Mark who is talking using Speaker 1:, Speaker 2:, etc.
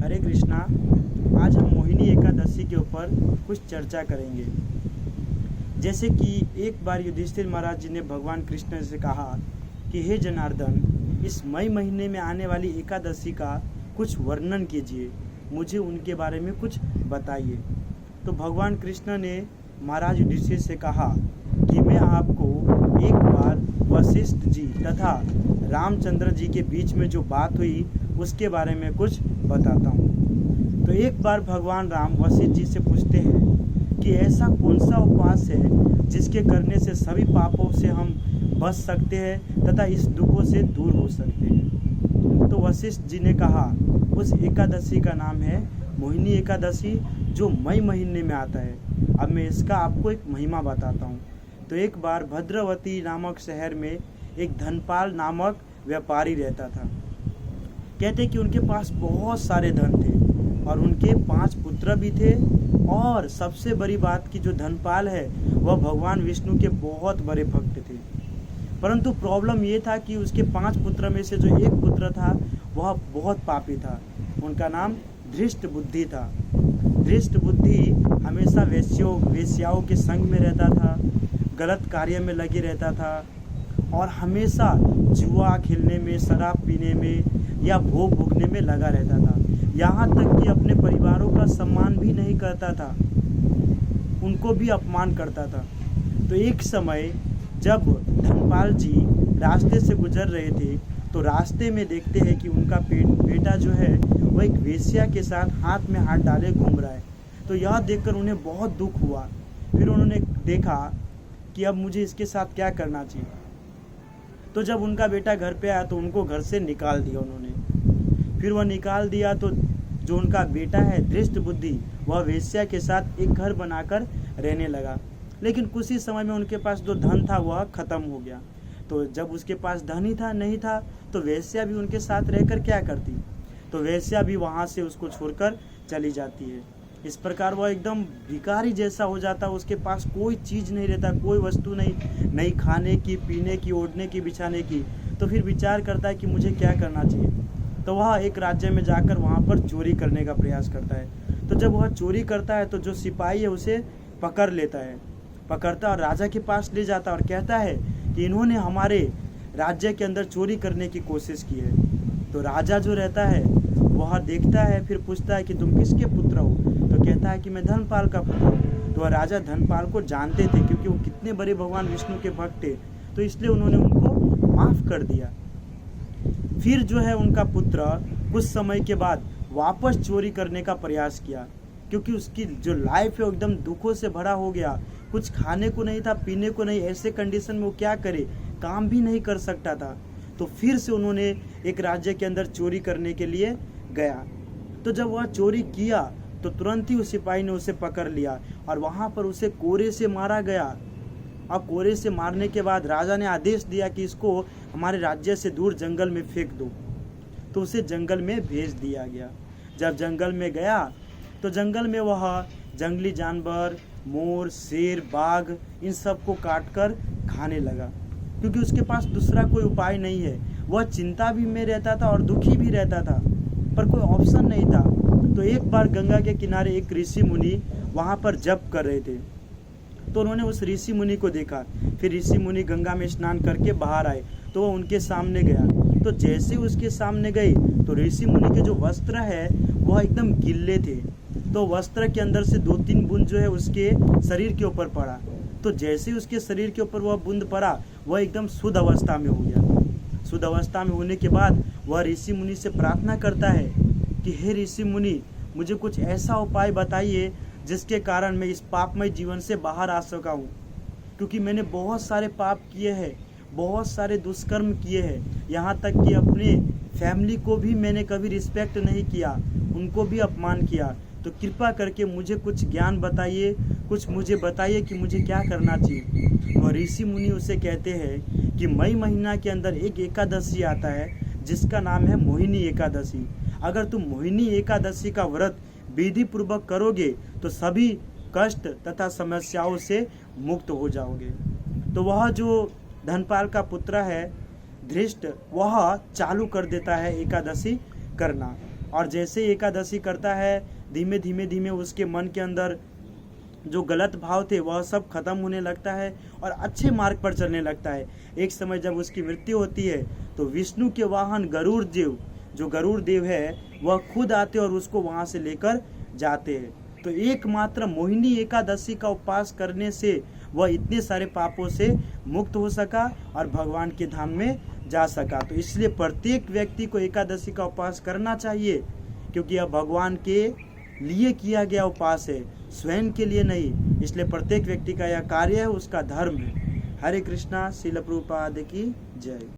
Speaker 1: हरे कृष्णा। आज हम मोहिनी एकादशी के ऊपर कुछ चर्चा करेंगे। जैसे कि एक बार युधिष्ठिर महाराज जी ने भगवान कृष्ण से कहा कि हे जनार्दन, इस मई महीने में आने वाली एकादशी का कुछ वर्णन कीजिए, मुझे उनके बारे में कुछ बताइए। तो भगवान कृष्ण ने महाराज युधिष्ठिर से कहा कि मैं आपको एक बार वशिष्ठ जी तथा रामचंद्र जी के बीच में जो बात हुई उसके बारे में कुछ बताता हूँ। तो एक बार भगवान राम वशिष्ठ जी से पूछते हैं कि ऐसा कौन सा उपवास है जिसके करने से सभी पापों से हम बच सकते हैं तथा इस दुखों से दूर हो सकते हैं। तो वशिष्ठ जी ने कहा उस एकादशी का नाम है मोहिनी एकादशी, जो मई महीने में आता है। अब मैं इसका आपको एक महिमा बताता हूँ। तो एक बार भद्रवती नामक शहर में एक धनपाल नामक व्यापारी रहता था। कहते कि उनके पास बहुत सारे धन थे और उनके 5 पुत्र भी थे। और सबसे बड़ी बात कि जो धनपाल है वह भगवान विष्णु के बहुत बड़े भक्त थे। परंतु प्रॉब्लम ये था कि उसके 5 पुत्र में से जो एक पुत्र था वह बहुत पापी था। उनका नाम धृष्ट बुद्धि था। धृष्ट बुद्धि हमेशा वेश्याओं के संग में रहता था, गलत कार्य में लगे रहता था और हमेशा जुआ खेलने में, शराब पीने में या भोग भोगने में लगा रहता था। यहाँ तक कि अपने परिवारों का सम्मान भी नहीं करता था, उनको भी अपमान करता था। तो एक समय जब धनपाल जी रास्ते से गुजर रहे थे तो रास्ते में देखते हैं कि उनका बेटा जो है वह एक वेश्या के साथ हाथ में हाथ डाले घूम रहा है। तो यह देखकर उन्हें बहुत दुख हुआ। फिर उन्होंने देखा कि अब मुझे इसके साथ क्या करना चाहिए। तो जब उनका बेटा घर पे आया तो उनको घर से निकाल दिया उन्होंने। फिर वह निकाल दिया तो जो उनका बेटा है धृष्ट बुद्धि, वह वेश्या के साथ एक घर बनाकर रहने लगा। लेकिन कुछ ही समय में उनके पास जो धन था वह खत्म हो गया। तो जब उसके पास धन ही था नहीं था तो वेश्या भी उनके साथ रहकर क्या करती, तो वेश्या भी वहाँ से उसको छोड़कर चली जाती है। इस प्रकार वह एकदम भिखारी जैसा हो जाता। उसके पास कोई चीज़ नहीं रहता, कोई वस्तु नहीं खाने की, पीने की, ओढ़ने की, बिछाने की। तो फिर विचार करता है कि मुझे क्या करना चाहिए। तो वह एक राज्य में जाकर वहाँ पर चोरी करने का प्रयास करता है। तो जब वह चोरी करता है तो जो सिपाही है उसे पकड़ लेता है, पकड़ता और राजा के पास ले जाता और कहता है कि इन्होंने हमारे राज्य के अंदर चोरी करने की कोशिश की है। तो राजा जो रहता है वह देखता है, फिर पूछता है कि तुम किसके पुत्र हो। तो कहता है कि मैं धनपाल का पुत्र हूँ। तो वह राजा धनपाल को जानते थे क्योंकि वो कितने बड़े भगवान विष्णु के भक्त थे, तो इसलिए उन्होंने उनको माफ कर दिया। फिर जो है उनका पुत्र कुछ समय के बाद वापस चोरी करने का प्रयास किया, क्योंकि उसकी जो लाइफ है वो एकदम दुखों से भरा हो गया। कुछ खाने को नहीं था, पीने को नहीं। ऐसे कंडीशन में वो क्या करे, काम भी नहीं कर सकता था। तो फिर से उन्होंने एक राज्य के अंदर चोरी करने के लिए गया। तो जब वह चोरी किया तो तुरंत ही उस सिपाही ने उसे पकड़ लिया और वहाँ पर उसे कोरे से मारा गया। और कोरे से मारने के बाद राजा ने आदेश दिया कि इसको हमारे राज्य से दूर जंगल में फेंक दो। तो उसे जंगल में भेज दिया गया। जब जंगल में गया तो जंगल में वह जंगली जानवर, मोर, शेर, बाघ, इन सब को काट कर खाने लगा, क्योंकि उसके पास दूसरा कोई उपाय नहीं है। वह चिंता भी में रहता था और दुखी भी रहता था, पर कोई ऑप्शन नहीं था। तो एक बार गंगा के किनारे एक ऋषि मुनि वहाँ पर जप कर रहे थे। तो उन्होंने उस ऋषि मुनि को देखा। फिर ऋषि मुनि गंगा में स्नान करके बाहर आए तो वह उनके सामने गया। तो जैसे उसके सामने गए तो ऋषि मुनि के जो वस्त्र है वह एकदम गिल्ले थे। तो वस्त्र के अंदर से 2-3 बूंद जो है उसके शरीर के ऊपर पड़ा। तो जैसे ही उसके शरीर के ऊपर वह बूंद पड़ा वह एकदम शुद्ध अवस्था में हो गया। शुद्ध अवस्था में होने के बाद वह ऋषि मुनि से प्रार्थना करता है कि हे ऋषि मुनि, मुझे कुछ ऐसा उपाय बताइए जिसके कारण मैं इस पापमय जीवन से बाहर आ सका हूँ, क्योंकि मैंने बहुत सारे पाप किए हैं, बहुत सारे दुष्कर्म किए हैं। यहाँ तक कि अपने फैमिली को भी मैंने कभी रिस्पेक्ट नहीं किया, उनको भी अपमान किया। तो कृपा करके मुझे कुछ ज्ञान बताइए, कुछ मुझे बताइए कि मुझे क्या करना चाहिए। और ऋषि मुनि उसे कहते हैं कि मई महीना के अंदर एक एकादशी आता है जिसका नाम है मोहिनी एकादशी। अगर तुम मोहिनी एकादशी का व्रत विधि पूर्वक करोगे तो सभी कष्ट तथा समस्याओं से मुक्त हो जाओगे। तो वह जो धनपाल का पुत्र है धृष्ट, वह चालू कर देता है एकादशी करना। और जैसे एकादशी करता है धीमे धीमे धीमे उसके मन के अंदर जो गलत भाव थे वह सब खत्म होने लगता है और अच्छे मार्ग पर चलने लगता है। एक समय जब उसकी मृत्यु होती है तो विष्णु के वाहन गरुड़ देव, जो गरुड़ देव है, वह खुद आते और उसको वहाँ से लेकर जाते हैं। तो एकमात्र मोहिनी एकादशी का उपवास करने से वह इतने सारे पापों से मुक्त हो सका और भगवान के धाम में जा सका। तो इसलिए प्रत्येक व्यक्ति को एकादशी का उपवास करना चाहिए, क्योंकि यह भगवान के लिए किया गया उपवास है, स्वयं के लिए नहीं। इसलिए प्रत्येक व्यक्ति का यह कार्य है, उसका धर्म है। हरे कृष्णा। श्रील प्रभुपाद की जय।